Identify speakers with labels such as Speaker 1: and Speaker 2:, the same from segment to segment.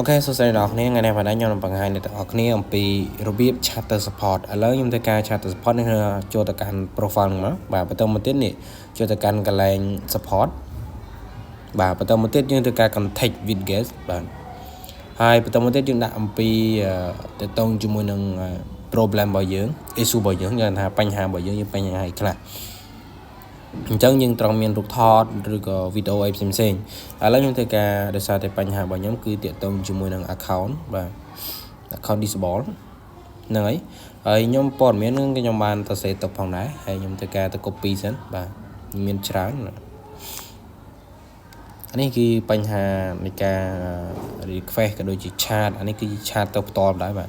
Speaker 1: Ok, so sẽ đọc này ngày này và đã nhau bằng hai để đọc này ông bị Ruby Chatter Support. Ở lớn chúng ta ca Chatter Support này cho tất cả profile mà và bắt đầu một tiết này cho tất cả cái lệnh support và bắt đầu một tiết chúng ta ca contact with guest bạn. Hai bắt đầu một tiết chúng ta ông bị để tông cho môi nâng problem bảo dưỡng issue bảo dưỡng như làបញ្ហាbảo dưỡng nhưបញ្ហា ខ្លះ អញ្ចឹងយើងត្រូវមានរូបថតឬក៏វីដេអូអីផ្សេងៗឥឡូវខ្ញុំធ្វើការដោយសារតែបញ្ហារបស់ខ្ញុំគឺតាក់ទងជាមួយនឹង account បាទ account disable ហ្នឹងហើយខ្ញុំព័ត៌មានខ្ញុំបានទៅសេទុកផងដែរហើយខ្ញុំធ្វើការទៅ copy សិនបាទមានច្រើនអានេះគឺបញ្ហានៃការ request ក៏ដូចជា chat អានេះគឺ chat ទៅផ្ទាល់ដែរបាទ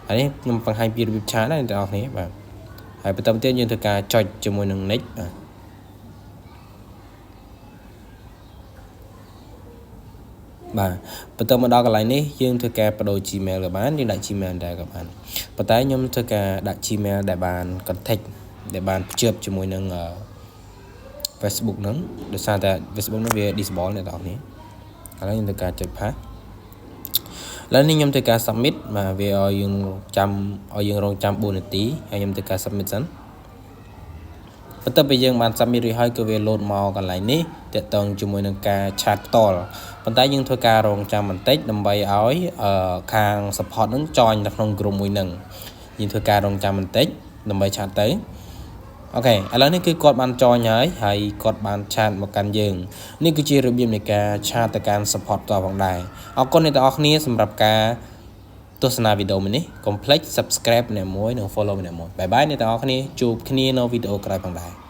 Speaker 1: អានេះខ្ញុំបង្ហាញពីរបៀប chat ដែរអ្នកនរគ្នាបាទហើយបន្តទៀតយើងធ្វើការចុចជាមួយនឹង next បាទបន្តមកដល់កន្លែងនេះយើងធ្វើការបដូរ Gmail ក៏បានយើងដាក់ Gmail ដែរក៏បានប៉ុន្តែខ្ញុំធ្វើការដាក់ Gmail ដែលបាន contact ដែលបានភ្ជាប់ជាមួយនឹង Facebook ហ្នឹងដោយសារតែ Facebook ហ្នឹងវា disable អ្នកនរគ្នាឥឡូវខ្ញុំធ្វើការចុច pass ឥឡូវនេះខ្ញុំធ្វើការ submit បាទវាឲ្យយើងចាំឲ្យយើងរងចាំ4នាទីហើយខ្ញុំធ្វើការ submit សិនបន្ទាប់ពីយើងបាន submit រួចហើយគឺវា load មកកន្លែងនេះតាក់ទងជាមួយនឹងការ chat ផ្ទាល់ប៉ុន្តែយើងធ្វើការរងចាំបន្តិចដើម្បីឲ្យខាង support នឹង join នៅក្នុង group មួយនឹងយើងធ្វើការរងចាំបន្តិចដើម្បី chat ទៅអូខេឥឡូវនេះគឺគាត់បាន join ហើយគាត់បាន chat មកកាន់យើងនេះគឺជារបៀបនៃការ chat ទៅកាន់ support តផងដែរអរគុណអ្នកទាំងអស់គ្នាសម្រាប់ការទស្សនាវីដេអូនេះកុំភ្លេច subscribe ម្នាក់មួយនិង follow ម្នាក់មួយបាយបាយអ្នកទាំងអស់គ្នាជួបគ្នានៅវីដេអូក្រោយផងដែរ